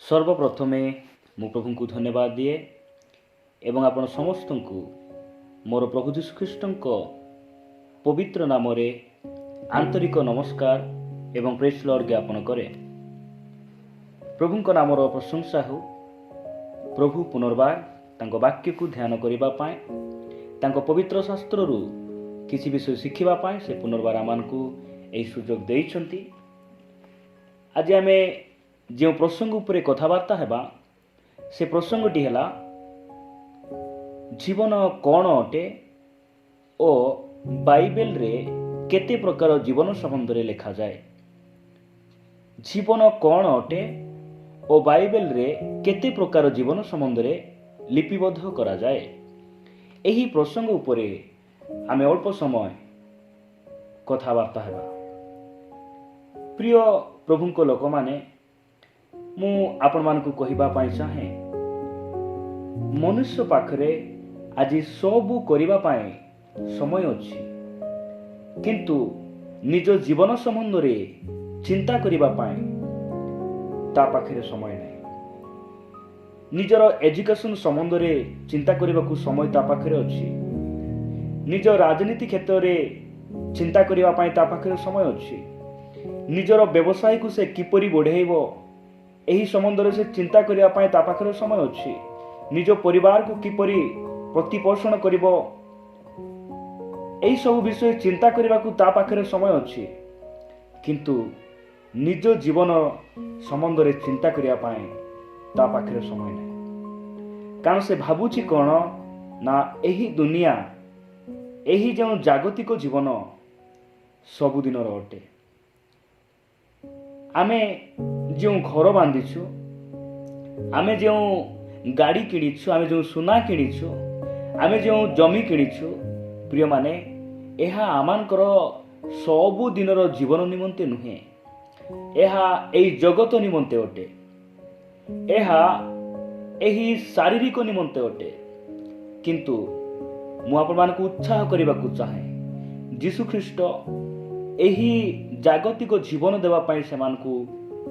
सर्वप्रथमे मु प्रभु को धन्यवाद दिए एवं आपण समस्त को मोर प्रभु जीशुख्रीष्ट पवित्र नाम रे आंतरिक नमस्कार एवं प्रेज लॉर्ड ज्ञापन करे। प्रभु नाम प्रशंसा हो। प्रभु पुनर्बार तांको वाक्य को ध्यान करने तांको पवित्र शास्त्र रु किसी विषय शिखिबा से पुनर्बार आमान को यही सुजोग देइछंती। आज आमे जो प्रसंग उपरे कथबार्ता हेबा से प्रसंगटी है जीवन कौन अटे ओ बाइबल रे केते प्रकार जीवन संबंध रे लिखा जाए। जीवन कौन अटे ओ बाइबल रे केते प्रकार जीवन संबंध रे लिपिबद्ध करा जाए। एही प्रसंग उपरे आमे अल्प समय कथबार्ता हेबा। प्रिय प्रभुंको लोक माने मु आपण मानकु कहिबा पाई चाहे मनुष्य पाखरे आज सबू करिबा पाई समय अछि, किंतु निज जीवन संबंध रे चिंता करिबा पाई ता पाखरे समय नहीं। निजर एजुकेशन संबंध रे चिंता करिबाकू समय ता पाखरे अछि। निज राजनीति क्षेत्र रे चिंता करिबा पाई ता पाखरे समय अछि। निजर व्यवसाय को से किपरि बढ़ेइबो एही संबंध से चिंता करिया पाई ता पाखरे समय अछि। निज परिवार को किपरि प्रतिपोषण करिबो एही सब विषय चिंता करिबा को ता पाखरे समय अछि, किंतु निज जीवन संबंध रे चिंता करिया पाई ता पाखरे समय नै। कारण से भाबुची कोन ना एही दुनिया एही जो जागतिक जीवन सबुदिनर अटे। आमे जो घर बांधिछु, आमे जो गाड़ी किणीछु, आमे जो सुना किणीछु, आमे जो जमी किणीछु, प्रिय माने एहा आमानकर सबु दिनर जीवन निमंते नुहे, एहा एही जगत निमंते अटे, एहा एही शारीरिक निमंते अटे। किंतु मु आपण मानकु उत्साह करिबाकू चाहे जीशु ख्रीष्ट एही जागतिक जीवन देवा पाई सेमानकु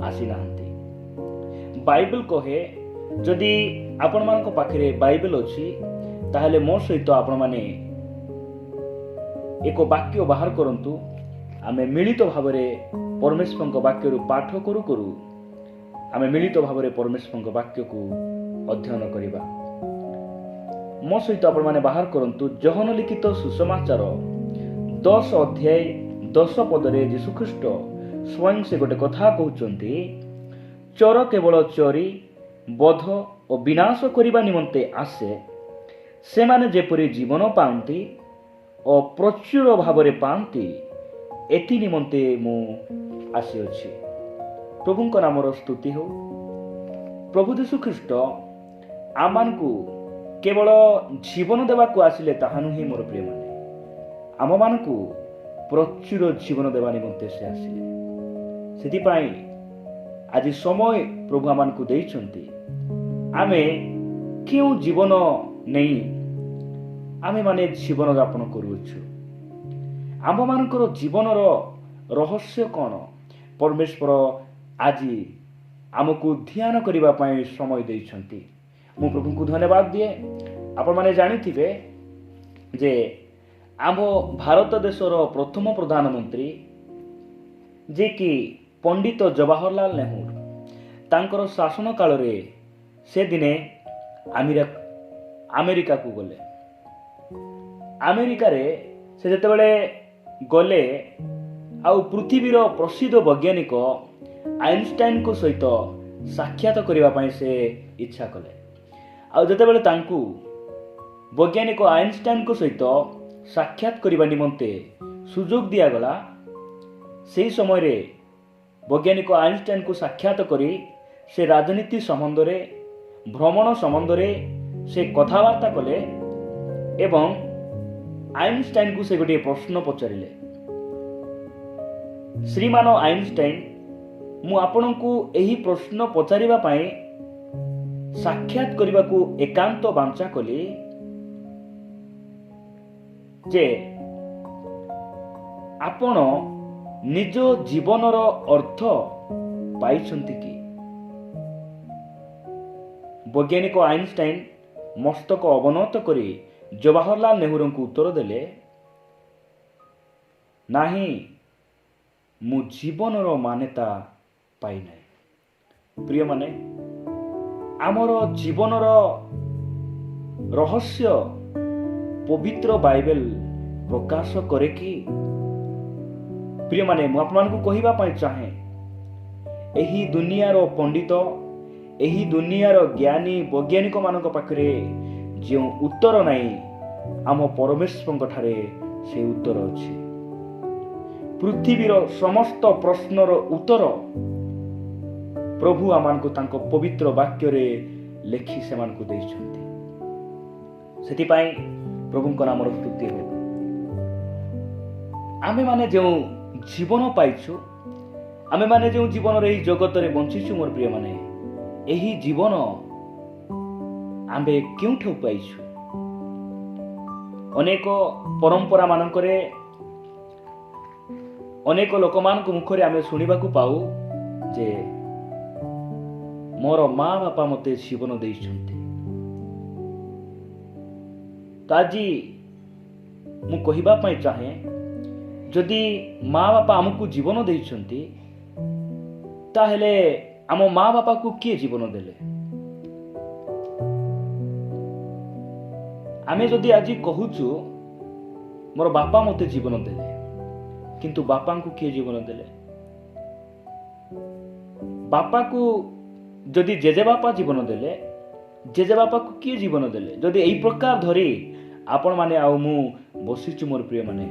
आसी नाहंती। बाइबल कहे जदि आपण मानक पाखरे बाइबल अछि ताहले मो सहित आपण माने एक वाक्य बाहर करंतु। आमे मिलित भावरे परमेश्वरक वाक्य रु पाठ करू करू आमे मिलित भावरे परमेश्वरक वाक्य को अध्ययन करिबा। मो सहित आपण माने बाहर करंतु योहन लिखित सुसमाचार 10 अध्याय 10 पदरे जीशुख्रीष्ट स्वयं से गोटे कथा कहउचंती, चोर केवल चोरी बध और विनाश करिबा निमंते आसे, से माने जेपरि जीवन पांती और प्रचुर भावरे पांती एति निमंते मु आसी अछि। प्रभुंक नामर स्तुति हो। प्रभु जीशुख्रीष्ट आमानकु केवल जीवन देवा को आसिले ताहा नुहे मोर प्रिय माने, आम मानकु प्रचुर जीवन देवा निमंते से आसिले। सेतिपाई आज समय प्रभु आमानकु देइछंती। आमे केउ जीवन नहीं आमे माने जीवन यापन करूछु। आम मानकर जीवनर रहस्य कौन परमेश्वर आज आमको ध्यान करिबा पाई समय देइछंती। मु प्रभु को धन्यवाद दिए। आपण माने जानिथिबे जे आम भारत देशर प्रथम प्रधानमंत्री जे कि पंडित जवाहरलाल नेहरू तांकर शासन काल रे से दिने अमेरिका को गले। अमेरिका रे से जते बेले गले आउ पृथ्वीर प्रसिद्ध वैज्ञानिक आइनस्टाइन को सहित साक्षात करिबा पाई से इच्छा कले। आउ जते बेले तांकू वैज्ञानिक आइनस्टाइन को सहित साक्षात करिबा निमंते सुजोग दिया गला, सेही समय रे वैज्ञानिक आइनस्टाइन को साक्षात करी से राजनीति संबंध रे भ्रमण संबंध रे से कथबार्ता कले एवं आइनस्टाइन को से गोटे प्रश्न पचारिले, श्रीमान आइनस्टाइन मु आपनकु एही प्रश्न पचारिबा पाई साक्षात करिबाकू एकांत बांचा कली जे आपण निज जीवनर अर्थ पाइछंती कि ବୈଜ୍ଞାନିକ ଆଇନଷ୍ଟାଇନ ମସ୍ତକ ଅବନତ କରି ଜବାହରଲାଲ ନେହେରୁଙ୍କୁ ଉତ୍ତର ଦେଲେ, ନାହିଁ, ମୁଁ ଜୀବନର ମାନ୍ୟତା ପାଇନାହିଁ। ପ୍ରିୟମାନେ, ଆମର ଜୀବନର ରହସ୍ୟ ପବିତ୍ର ବାଇବେଲ ପ୍ରକାଶ କରେ କି? ପ୍ରିୟମାନେ, ମୁଁ ଆପଣମାନଙ୍କୁ କହିବା ପାଇଁ ଚାହେଁ, ଏହି ଦୁନିଆର ପଣ୍ଡିତ, ଏହି ଦୁନିଆର ଜ୍ଞାନୀ ବୈଜ୍ଞାନିକ ମାନଙ୍କ ପାଖରେ ଯେଉଁ ଉତ୍ତର ନାହିଁ, ଆମ ପରମେଶ୍ୱରଙ୍କ ଠାରେ ସେ ଉତ୍ତର ଅଛି। ପୃଥିବୀର ସମସ୍ତ ପ୍ରଶ୍ନର ଉତ୍ତର ପ୍ରଭୁ ଆମମାନଙ୍କୁ ତାଙ୍କ ପବିତ୍ର ବାକ୍ୟରେ ଲେଖି ସେମାନଙ୍କୁ ଦେଇଛନ୍ତି। ସେଥିପାଇଁ ପ୍ରଭୁଙ୍କ ନାମର ସ୍ତୁତି ହେଉ। ଆମେମାନେ ଯେଉଁ ଜୀବନ ପାଇଛୁ, ଆମେମାନେ ଯେଉଁ ଜୀବନରେ ଏହି ଜଗତରେ ବଞ୍ଚିଛୁ, ମୋର ପ୍ରିୟମାନେ, ଏହି ଜୀବନ ଆମେ କେଉଁଠୁ ପାଇଛୁ? ଅନେକ ପରମ୍ପରା ମାନଙ୍କରେ, ଅନେକ ଲୋକମାନଙ୍କ ମୁଖରେ ଆମେ ଶୁଣିବାକୁ ପାଉ ଯେ ମୋର ମା ବାପା ମୋତେ ଜୀବନ ଦେଇଛନ୍ତି। ତ ଆଜି ମୁଁ କହିବା ପାଇଁ ଚାହେଁ, ଯଦି ମା ବାପା ଆମକୁ ଜୀବନ ଦେଇଛନ୍ତି, ତାହେଲେ ଆମ ମା ବାପାକୁ କିଏ ଜୀବନ ଦେଲେ? ଆମେ ଯଦି ଆଜି କହୁଛୁ ମୋର ବାପା ମୋତେ ଜୀବନ ଦେଲେ, କିନ୍ତୁ ବାପାଙ୍କୁ କିଏ ଜୀବନ ଦେଲେ? ବାପାକୁ ଯଦି ଜେଜେବାପା ଜୀବନ ଦେଲେ, ଜେଜେବାପାକୁ କିଏ ଜୀବନ ଦେଲେ? ଯଦି ଏହି ପ୍ରକାର ଧରି ଆପଣମାନେ ଆଉ ମୁଁ ବସିଛୁ, ମୋର ପ୍ରିୟମାନେ,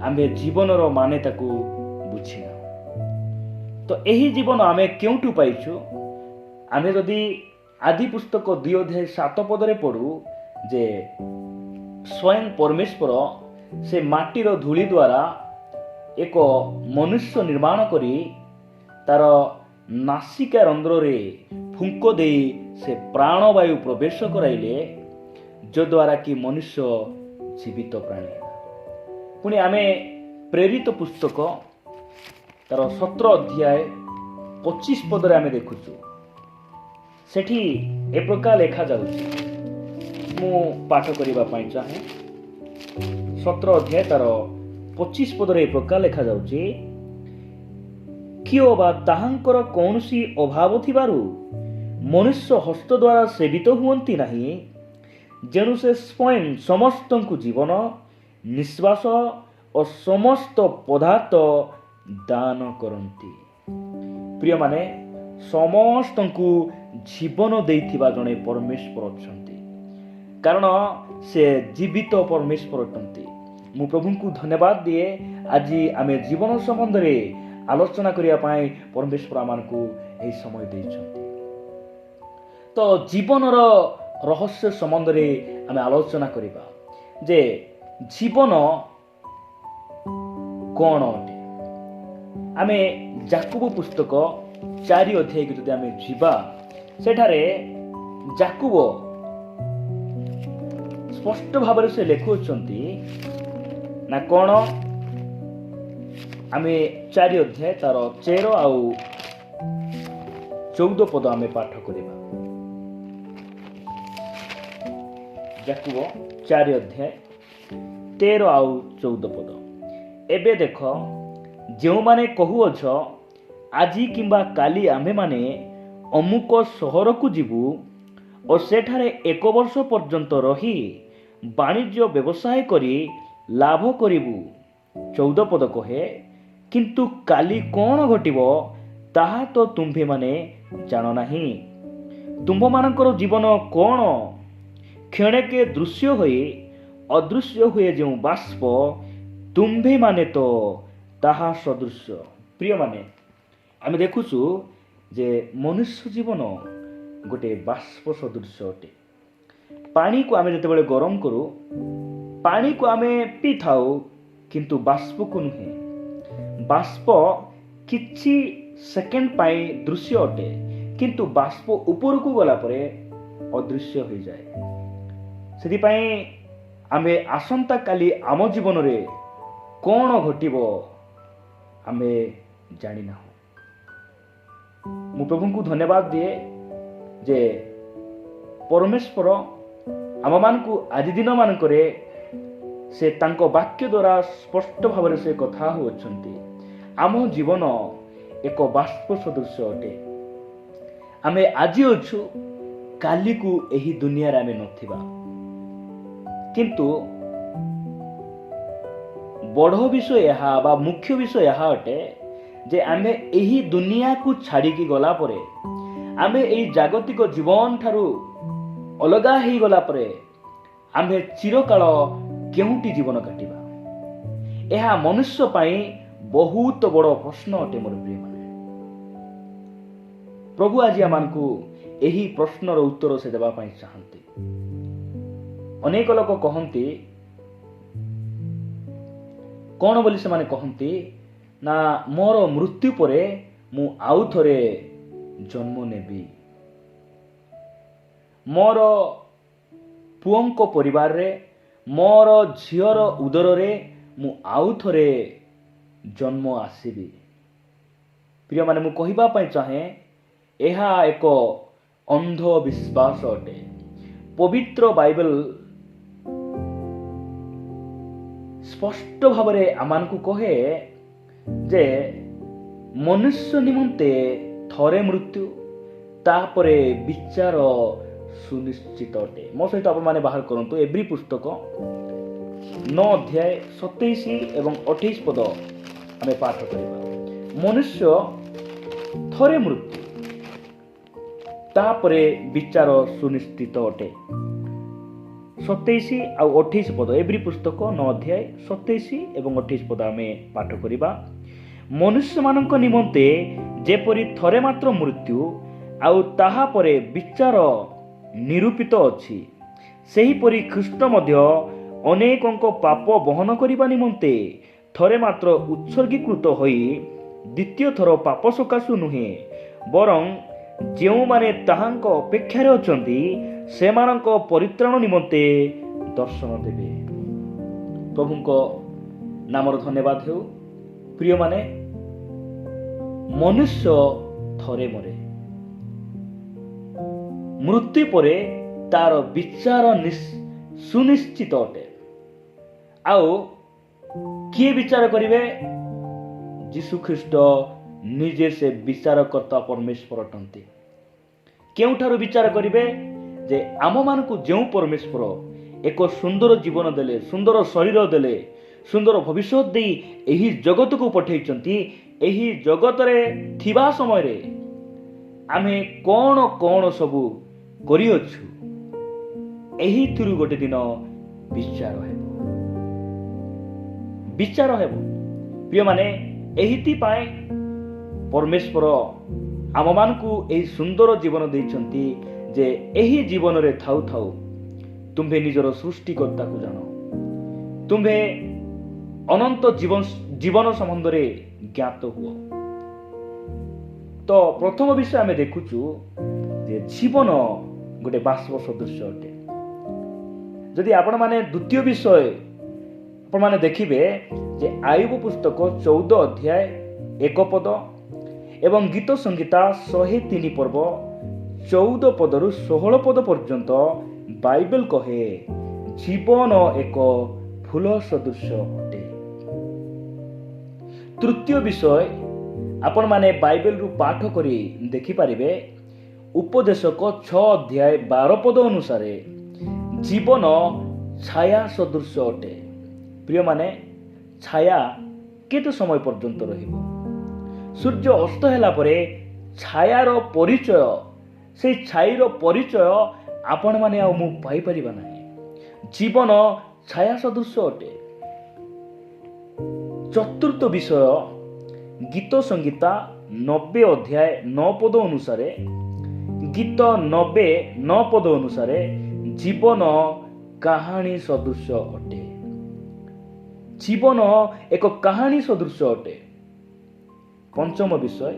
ଆମେ ଜୀବନର ମାନ୍ୟତାକୁ ବୁଝିନା। ତ ଏହି ଜୀବନ ଆମେ କେଉଁଠୁ ପାଇଛୁ? ଆମେ ଯଦି ଆଦି ପୁସ୍ତକ 2:7 ପଢୁ ଯେ ସ୍ୱୟଂ ପରମେଶ୍ୱର ସେ ମାଟିର ଧୂଳି ଦ୍ୱାରା ଏକ ମନୁଷ୍ୟ ନିର୍ମାଣ କରି ତାର ନାସିକା ରନ୍ଧ୍ରରେ ଫୁଙ୍କ ଦେଇ ସେ ପ୍ରାଣବାୟୁ ପ୍ରବେଶ କରାଇଲେ, ଯଦ୍ୱାରା କି ମନୁଷ୍ୟ ଜୀବିତ ପ୍ରାଣୀ। ପୁଣି ଆମେ ପ୍ରେରିତ ପୁସ୍ତକ ତାର 17:25 ଆମେ ଦେଖୁଛୁ, ସେଠି ଏ ପ୍ରକାର ଲେଖାଯାଉଛି। ମୁଁ ପାଠ କରିବା ପାଇଁ ଚାହେଁ। 17 ତାର 25 ଏ ପ୍ରକାର ଲେଖାଯାଉଛି, କିଓ ବା ତାହାଙ୍କର କୌଣସି ଅଭାବ ଥିବାରୁ ମନୁଷ୍ୟ ହସ୍ତ ଦ୍ୱାରା ସେବିତ ହୁଅନ୍ତି ନାହିଁ, ଯେଣୁ ସେ ସ୍ୱୟଂ ସମସ୍ତଙ୍କୁ ଜୀବନ, ନିଶ୍ୱାସ ଓ ସମସ୍ତ ପଦାର୍ଥ ଦାନ କରନ୍ତି। ପ୍ରିୟମାନେ, ସମସ୍ତଙ୍କୁ ଜୀବନ ଦେଇଥିବା ଜଣେ ପରମେଶ୍ୱର ଅଛନ୍ତି, କାରଣ ସେ ଜୀବିତ ପରମେଶ୍ୱର ଅଟନ୍ତି। ମୁଁ ପ୍ରଭୁଙ୍କୁ ଧନ୍ୟବାଦ ଦିଏ, ଆଜି ଆମେ ଜୀବନ ସମ୍ବନ୍ଧରେ ଆଲୋଚନା କରିବା ପାଇଁ ପରମେଶ୍ୱର ଆମମାନଙ୍କୁ ଏହି ସମୟ ଦେଇଛନ୍ତି। ତ ଜୀବନର ରହସ୍ୟ ସମ୍ବନ୍ଧରେ ଆମେ ଆଲୋଚନା କରିବା ଯେ ଜୀବନ କ'ଣ ଅଟେ। ଆମେ ଯାକୁବ ପୁସ୍ତକ 4 ଯଦି ଆମେ ଯିବା, ସେଠାରେ ଯାକୁବ ସ୍ପଷ୍ଟ ଭାବରେ ସେ ଲେଖୁଛନ୍ତି ନା କ'ଣ? ଆମେ 4 ତାର 13 ଆଉ 14 ଆମେ ପାଠ କରିବା। ଯାକୁବ 4:13 ଆଉ 14। ଏବେ ଦେଖ, ଯେଉଁମାନେ କହୁଅଛ ଆଜି କିମ୍ବା କାଲି ଆମ୍ଭେମାନେ ଅମୁକ ସହରକୁ ଯିବୁ ଓ ସେଠାରେ 1 ବର୍ଷ ପର୍ଯ୍ୟନ୍ତ ରହି ବାଣିଜ୍ୟ ବ୍ୟବସାୟ କରି ଲାଭ କରିବୁ। 14 କହେ, କିନ୍ତୁ କାଲି କ'ଣ ଘଟିବ ତାହା ତ ତୁମ୍ଭେମାନେ ଜାଣ ନାହିଁ। ତୁମ୍ଭମାନଙ୍କର ଜୀବନ କ'ଣ? କ୍ଷଣକେ ଦୃଶ୍ୟ ହୋଇ ଅଦୃଶ୍ୟ ହୁଏ ଯେଉଁ ବାଷ୍ପ, ତୁମ୍ଭେମାନେ ତ ତାହା ସଦୃଶ। ପ୍ରିୟମାନେ, ଆମେ ଦେଖୁଛୁ ଯେ ମନୁଷ୍ୟ ଜୀବନ ଗୋଟେ ବାଷ୍ପ ସଦୃଶ ଅଟେ। ପାଣିକୁ ଆମେ ଯେତେବେଳେ ଗରମ କରୁ, ପାଣିକୁ ଆମେ ପିଇଥାଉ, କିନ୍ତୁ ବାଷ୍ପକୁ ନୁହେଁ। ବାଷ୍ପ କିଛି ସେକେଣ୍ଡ ପାଇଁ ଦୃଶ୍ୟ ଅଟେ, କିନ୍ତୁ ବାଷ୍ପ ଉପରକୁ ଗଲା ପରେ ଅଦୃଶ୍ୟ ହୋଇଯାଏ। ସେଥିପାଇଁ ଆମେ ଆସନ୍ତାକାଲି ଆମ ଜୀବନରେ କ'ଣ ଘଟିବ ଆମେ ଜାଣିନାହୁଁ। ମୁଁ ପ୍ରଭୁଙ୍କୁ ଧନ୍ୟବାଦ ଦିଏ ଯେ परमेश्वर आम मानकु आज दिन मानकरे से तांको वाक्य द्वारा स्पष्ट भाव से कथा होउछंती। आम जीवन एक बाष्प सदृश अटे। आमे आज अछु, काली को एही दुनिया रे आमे नथिबा, किंतु बड़ विषय यहा बा मुख्य विषय यहा अटे जे आमे एही दुनिया को छाड़ी की गला परे, आमे एही जागतिक जीवन ठारू अलगा ही गला परे आमे चिरकाल केउटी जीवन काटिबा। यह मनुष्य पाई बहुत बड़ प्रश्न अटे। मोर प्रिय माने, प्रभु आज आमको यही प्रश्नर उत्तर से देवा पाई चाहते। अनेक लोक कहती कौन बोली से माने कहती ना मोर मृत्यु परे मु आउ थरे जन्म नेबी, मोर पुओंको परिवार रे मोर झीर उदर रे मु आउ थरे जन्म आसीबी। प्रिय माने मु कहिबा पई चाहे यह एक अंध विश्वास अटे। पवित्र बाइबल स्पष्ट भाव में आमानकु कहे जे मनुष्य निमंते थरे मृत्यु तापरे विचार सुनिश्चित अटे। मो सहित आप माने बाहर करंतु एब्री पुस्तक 9 अध्याय 27 एवं 28 पद आमे पाठ करिबा। मनुष्य थरे मृत्यु तापरे विचार सुनिश्चित अटे। 27 आ 28 पद एब्री पुस्तक 9 अध्याय 27 एवं 28 पद आमे पाठ करिबा। मनुष्य मानक निमंते जेपरि थरे मात्र मृत्यु आउ ताहा परे विचार निरूपित अछि, सेहीपरि ख्रीष्ट मध्य अनेकंक पाप बहन करिबा निमंते थरे मात्र उत्सर्गीकृत होई द्वितीय थर पाप सकाशु नुहे, बरं जेउ माने ताहांक अपेक्षा रे अछंती सेमानंक परित्राण निमंते दर्शन देबे। प्रभुंको नामर धन्यवाद हेउ। प्रिय माने, मनुष्य थरे मरे, मृत्यु परे तार विचार सुनिश्चित अटे। आउ किए विचार करिवे? यीशु ख्रीष्ट निजे से विचारकर्ता परमेश्वर अटंती। केउठारु विचार करिवे जे आम मानकु जेउ परमेश्वर एक सुंदर जीवन देले, सुंदर शरीर देले, सुंदर भविष्य दे एही जगत को पठेइचंती, एही जगत रे थिबा समय रे आमे कोन कोन सबु करि अछु, एही थुरु गोटे दिन विचार हेबो, विचार हेबो। प्रिय माने, एहिति पाए परमेश्वर आम मानकु एही सुंदर जीवन देइचंती जे एही जीवन रे थाउ थाउ तुम्भे निजर सृष्टिकर्ता को जानो, तुम्भे अनंत जीवन संबंध रे ज्ञात हुओ। तो प्रथम विषय आमे देखुचु जे जीवन गोटे बाष्प सदृश अटे। जदि आपण माने द्वितीय विषय आपण माने देखिबे जे आयुब पुस्तक 14 अध्याय 1 पद एवं गीत संगीता 103 पर्व 14 पदरु 16 पद पर्यंत बाइबल कहे जीवन एक फूल सदृश अटे। तृतीय विषय आपण माने बाइबल रु पाठ करी देखि पारिबे। उपदेशक 6 अध्याय 12 पद अनुसार जीवन छाया सदृश अटे। प्रिय माने, छाया केते समय पर्यंत रहिबो? सूर्य अस्त होला परे छायार परिचय, से छाईर परिचय आपण माने आ मु पाई परिबा नाही। जीवन छाया सदृश अटे। चतुर्थ विषय गीत संगीता 90 अध्याय 9 पद अनुसार, गीत 90 9 पद अनुसार जीवन कहानी सदृश अटे। जीवन एक कहानी सदृश अटे। पंचम विषय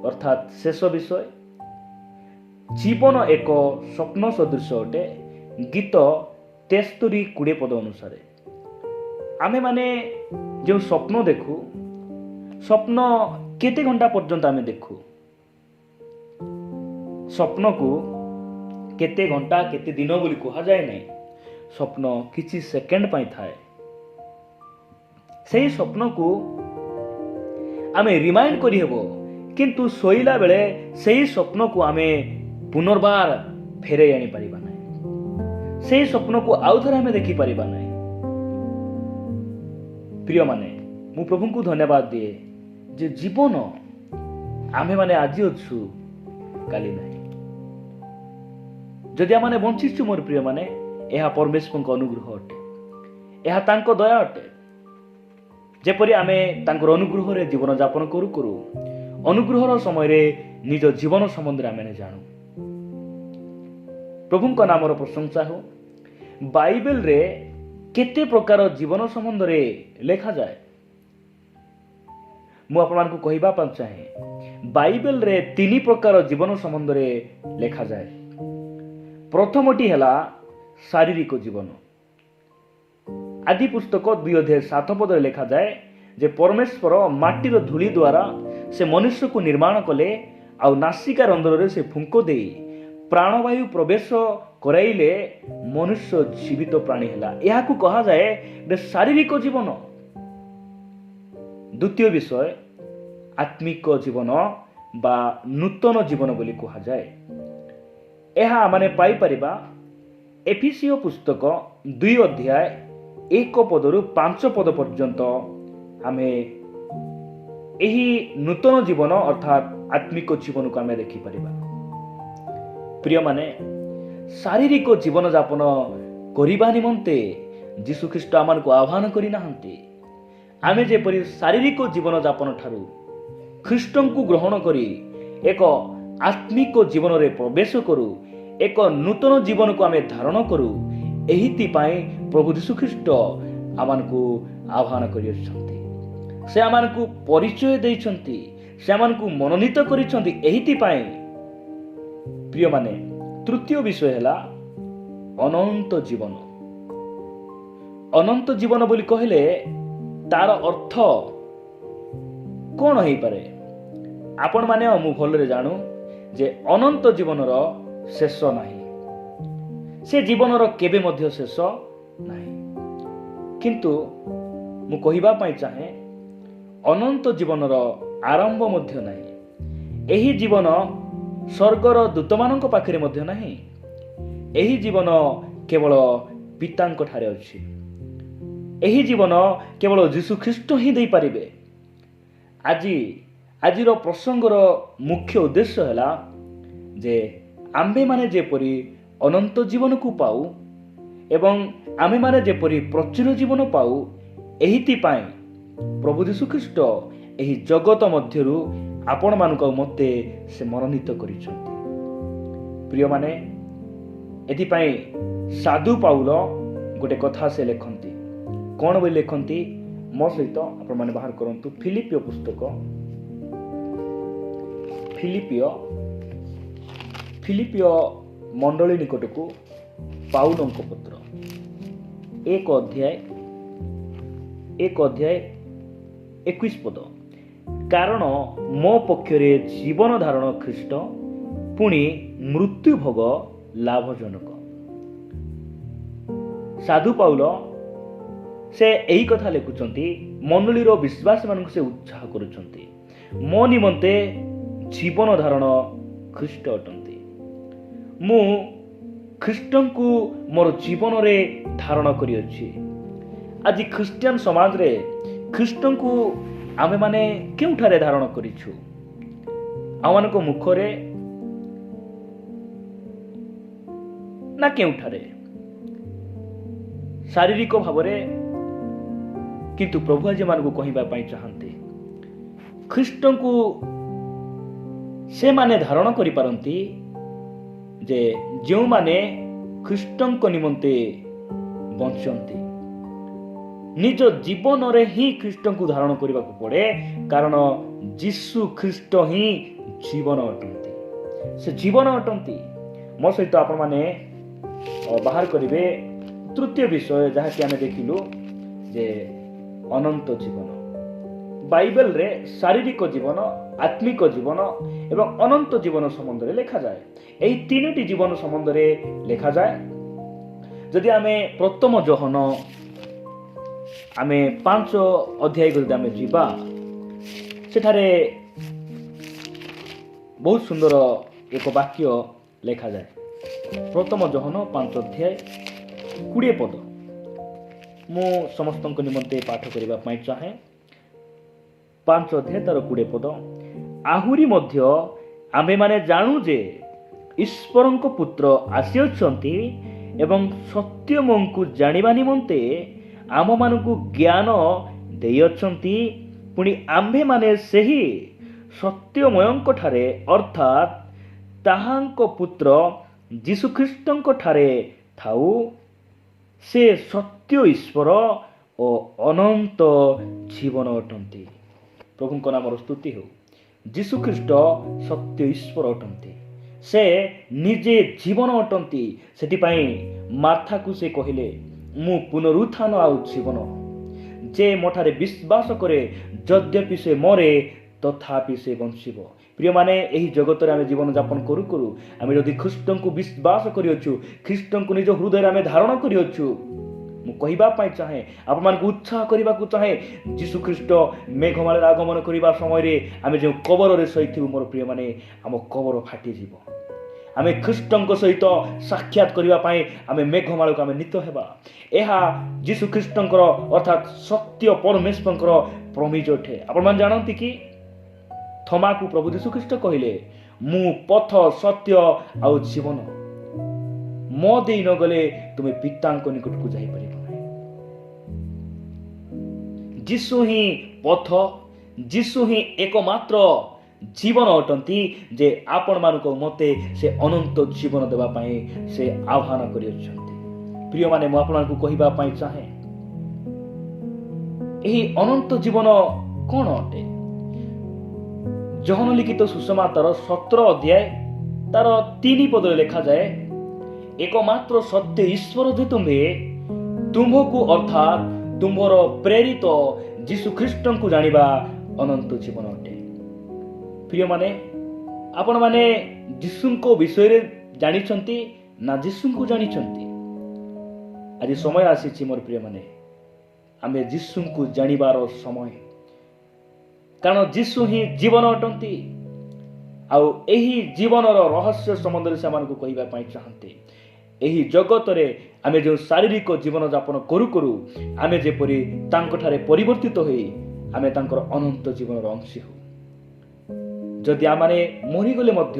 अर्थात शेष विषय, जीवन एक स्वप्न सदृश अटे। गीत 73:20 पद अनुसार आमे माने जो स्वप्न देखु, स्वप्न केते घंटा पर्यंत आमे देखु? स्वप्न को केते घंटा केते दिन बोली कहा जाए नहीं। स्वप्न किछि सेकेंड पाई थाए। सेही स्वप्न को आमे रिमाइंड करी हेबो, किंतु सोइला बेले सेही स्वप्न को आमे पुनर्बार फेरे आनी परिबा नहीं। सेही स्वप्न को आउ थरे आमे देखि परिबा नहीं। प्रिय माने मु प्रभु को धन्यवाद दिए जे जीवन आमे माने आज अच्छु काली नहीं। जदि आमे बंचिछु मोर प्रिय माने यह परमेश्वर को अनुग्रह अटे, यह तांको दया अटे। जेपरि आमे तांकर अनुग्रह रे जीवन यापन करू करू अनुग्रहर समय रे निज जीवन संबंध रे आमे जानू। प्रभु को नाम प्रशंसा हो। बाइबल रे केते प्रकार जीवन संबंध रे लिखा जाए मु आपण को कहिबा पा चाहे। बाइबल रे 3 प्रकार जीवन संबंध रे लिखा जाए। प्रथमटी हैला शारीरिक जीवन। आदि पुस्तक 2:7 लिखा जाए जे परमेश्वर माटीर धूली द्वारा से मनुष्य को निर्माण कले आ नासिका रंध्र रे से फुंक दे प्राणवायु प्रवेश कराइले मनुष्य जीवित प्राणी हैला। यह को कहा जाए शारीरिक जीवन। द्वितीय विषय आत्मिक जीवन बा नूतन जीवन बोली कहा जाए। यह माने पाई परिबा एफिसियो पुस्तक 2:1-5 पर्यंत आमे एही नूतन जीवन अर्थात आत्मिक जीवन को आमे देखि परिबा। प्रिय माने शारीरिक जीवन यापन करिबा निमंते यीशु ख्रीष्ट आमान को आह्वान करि नाहंती। आमे जेपरि शारीरिक जीवन यापन ठारू ख्रीष्टन को ग्रहण करी एक आत्मिक जीवन रे प्रवेश करू, एक नूतन जीवन को आमे धारण करू, एहिति पाई प्रभु यीशु ख्रीष्ट आमान को आह्वान करियछंती। से आमान को परिचय दैछंती, से आमान को मनोनीत करिछंती। एहिति पाई प्रिय माने तृतीय विषय हैला अनंत जीवन। अनंत जीवन बोली कहले तार अर्थ कौन हो पारे? आपण माने मु भलरे जानू जे अनंत जीवनर शेष नाही। से जीवनर केबे मध्य शेष नाही। किंतु मु कहिबा पाई चाहे अनंत जीवनर आरंभ मध्य नाही। एही जीवन स्वर्गर दूतमानक पाखरे मध्य नाही। एही जीवन केवल पितांक ठारे अछि। एही जीवन केवल यीशु ख्रीष्ट ही दे पारिबे। आजिर प्रसंगर मुख्य उद्देश्य हैला जे आम्भे माने जेपरि अनंत जीवन को पाऊ एवं आमे माने जेपरि प्रचुर जीवन पाऊ, एहिति पाई प्रभु यीशु ख्रीष्ट एही जगत मध्यरु आपण मानक मते से मनोनीत करिसंती। प्रिय माने एथि पाई साधु पाउल गोटे कथा से लेखंती। कौन बोली लेखंती मो सहित आपण माने बाहर करंतु। फिलिपियो पुस्तक फिलिपियो मंडली निकट को पाउलंक पत्र 1:21 कारण मो पक्षरे जीवन धारण ख्रीष्ट पुणी मृत्यु भोग लाभजनक। साधु पाउल से यही कथा लिखुचंती। मंडलीर विश्वास मानक से उत्साह करुचंती। मो निमंते जीवन धारण ख्रीष्ट अटंती। मु ख्रीष्टन को मोर जीवन रे धारण करी अछि। आज ख्रिस्टियन समाज रे ख्रीष्टन को आमे माने केउठारे धारण करिछु? आमान को मुखरे ना केउठारे शारीरिक भावरे? किंतु प्रभु आज मान को कहिबा पाई चाहंते ख्रीष्टन को से माने धारण करि पारंती जे जो माने ख्रीष्टन को निमंते बंचंती। निज जीवन रे ही ख्रीष्टन को धारण करने को पड़े, कारण यीशु ख्रीष्ट ही जीवन अटंती। से जीवन अटंती। मो सहित आपण माने बाहर करिवे तृतीय विषय जहाँ कि आमे देखिलु जे अनंत जीवन। बाइबल रे शारीरिक जीवन आत्मिक जीवन एवं अनंत जीवन सम्बन्धରେ ଲେଖାଯାଏ। ଏହି ତିନୋଟି ଜୀବନ ସମ୍ବନ୍ଧରେ ଲେଖାଯାଏ। ଯଦି ଆମେ ପ୍ରଥମ ଯୋହନ ଆମେ 5 ଅଧ୍ୟାୟକୁ ଯଦି ଆମେ ଯିବା, ସେଠାରେ ବହୁତ ସୁନ୍ଦର ଏକ ବାକ୍ୟ ଲେଖାଯାଏ। ପ୍ରଥମ ଯୋହନ 5 ଅଧ୍ୟାୟ 20 ପଦ ମୁଁ ସମସ୍ତଙ୍କ ନିମନ୍ତେ ପାଠ କରିବା ପାଇଁ ଚାହେଁ। 5 ଅଧ୍ୟାୟ ତାର 20 ପଦ। ଆହୁରି ମଧ୍ୟ ଆମ୍ଭେମାନେ ଜାଣୁ ଯେ ଈଶ୍ୱରଙ୍କ ପୁତ୍ର ଆସିଅଛନ୍ତି ଏବଂ ସତ୍ୟମଙ୍କୁ ଜାଣିବା ନିମନ୍ତେ ଆମମାନଙ୍କୁ ଜ୍ଞାନ ଦେଇଅଛନ୍ତି। ପୁଣି ଆମ୍ଭେମାନେ ସେହି ସତ୍ୟମୟଙ୍କ ଠାରେ ଅର୍ଥାତ୍ ତାହାଙ୍କ ପୁତ୍ର ଯୀଶୁଖ୍ରୀଷ୍ଟଙ୍କ ଠାରେ ଥାଉ। ସେ ସତ୍ୟ ଈଶ୍ୱର ଓ ଅନନ୍ତ ଜୀବନ ଅଟନ୍ତି। ପ୍ରଭୁଙ୍କ ନାମର ସ୍ତୁତି ହେଉ। ଯୀଶୁଖ୍ରୀଷ୍ଟ ସତ୍ୟ ଈଶ୍ୱର ଅଟନ୍ତି। ସେ ନିଜେ ଜୀବନ ଅଟନ୍ତି। ସେଥିପାଇଁ ମାର୍ଥାକୁ ସେ କହିଲେ, ମୁଁ ପୁନରୁତ୍ଥାନ ଆଉ ଜୀବନ। ଯେ ମୋଠାରେ ବିଶ୍ୱାସ କରେ ଯଦ୍ୟପି ସେ ମରେ ତଥାପି ସେ ବଞ୍ଚିବ। ପ୍ରିୟମାନେ, ଏହି ଜଗତରେ ଆମେ ଜୀବନଯାପନ କରୁ କରୁ ଆମେ ଯଦି ଖ୍ରୀଷ୍ଟଙ୍କୁ ବିଶ୍ୱାସ କରିଅଛୁ, ଖ୍ରୀଷ୍ଟଙ୍କୁ ନିଜ ହୃଦୟରେ ଆମେ ଧାରଣ କରିଅଛୁ, ମୁଁ କହିବା ପାଇଁ ଚାହେଁ, ଆପଣମାନଙ୍କୁ ଉତ୍ସାହ କରିବାକୁ ଚାହେଁ, ଯୀଶୁଖ୍ରୀଷ୍ଟ ମେଘମାଳାରେ ଆଗମନ କରିବା ସମୟରେ ଆମେ ଯେଉଁ କବରରେ ଶୋଇଥିବୁ ମୋର ପ୍ରିୟମାନେ, ଆମ କବର ଫାଟିଯିବ। ଆମେ ଖ୍ରୀଷ୍ଟଙ୍କ ସହିତ ସାକ୍ଷାତ କରିବା ପାଇଁ ଆମେ ମେଘମାଳାକୁ ଆମେ ନୀତ ହେବା। ଏହା ଯୀଶୁଖ୍ରୀଷ୍ଟଙ୍କର ଅର୍ଥାତ୍ ସତ୍ୟ ପରମେଶ୍ୱରଙ୍କର ପ୍ରମିଜ ଅଟେ। ଆପଣମାନେ ଜାଣନ୍ତି କି ଥମାକୁ ପ୍ରଭୁ ଯୀଶୁଖ୍ରୀଷ୍ଟ କହିଲେ, ମୁଁ ପଥ ସତ୍ୟ ଆଉ ଜୀବନ। ମୋ ଦେଇ ନ ଗଲେ ତୁମେ ପିତାଙ୍କ ନିକଟକୁ ଯାଇପାରିବ ନାହିଁ। ଯୀଶୁ ହିଁ ପଥ, ଯୀଶୁ ହିଁ ଏକମାତ୍ର ଜୀବନ ଅଟନ୍ତି, ଯେ ଆପଣମାନଙ୍କୁ ମୋତେ ସେ ଅନନ୍ତ ଜୀବନ ଦେବା ପାଇଁ ସେ ଆହ୍ୱାନ କରିଅଛନ୍ତି। ପ୍ରିୟମାନେ, ମୁଁ ଆପଣମାନଙ୍କୁ କହିବା ପାଇଁ ଚାହେଁ, ଏହି ଅନନ୍ତ ଜୀବନ କ'ଣ ଅଟେ? ଯୋହନ ଲିଖିତ ସୁସମାଚାର 17 ଅଧ୍ୟାୟ ତାର 3 ପଦରେ ଲେଖାଯାଏ, ଏକମାତ୍ର ସତ୍ୟ ଈଶ୍ୱର ଯେ ତୁମ୍ଭକୁ ଅର୍ଥାତ୍ ତୁମ୍ଭର ପ୍ରେରିତ ଯୀଶୁଖ୍ରୀଷ୍ଟଙ୍କୁ ଜାଣିବା ଅନନ୍ତ ଜୀବନ ଅଟେ। ପ୍ରିୟମାନେ, ଆପଣମାନେ ଯୀଶୁଙ୍କ ବିଷୟରେ ଜାଣିଛନ୍ତି ନା ଯୀଶୁଙ୍କୁ ଜାଣିଛନ୍ତି? ଆଜି ସମୟ ଆସିଛି ମୋର ପ୍ରିୟମାନେ, ଆମେ ଯୀଶୁଙ୍କୁ ଜାଣିବାର ସମୟ। କାରଣ ଯୀଶୁ ହିଁ ଜୀବନ ଅଟନ୍ତି। ଆଉ ଏହି ଜୀବନର ରହସ୍ୟ ସମ୍ବନ୍ଧରେ ସେମାନଙ୍କୁ କହିବା ପାଇଁ ଚାହାନ୍ତି। ଏହି ଜଗତରେ ଆମେ ଯେଉଁ ଶାରୀରିକ ଜୀବନଯାପନ କରୁ କରୁ ଆମେ ଯେପରି ତାଙ୍କଠାରେ ପରିବର୍ତ୍ତିତ ହୋଇ ଆମେ ତାଙ୍କର ଅନନ୍ତ ଜୀବନର ଅଂଶୀ ହେଉ। ଯଦି ଆମେ ମରିଗଲେ ମଧ୍ୟ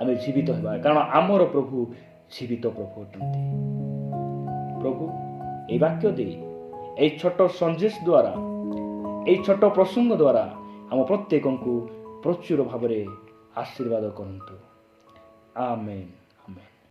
ଆମେ ଜୀବିତ ହେବା, କାରଣ ଆମର ପ୍ରଭୁ ଜୀବିତ ପ୍ରଭୁ ଅଟନ୍ତି। ପ୍ରଭୁ ଏହି ବାକ୍ୟ ଦେଇ, ଏହି ଛୋଟ ସନ୍ଦେଶ ଦ୍ୱାରା, ଏହି ଛୋଟ ପ୍ରସଙ୍ଗ ଦ୍ୱାରା ଆମ ପ୍ରତ୍ୟେକଙ୍କୁ ପ୍ରଚୁର ଭାବରେ ଆଶୀର୍ବାଦ କରନ୍ତୁ। ଆମେନ୍।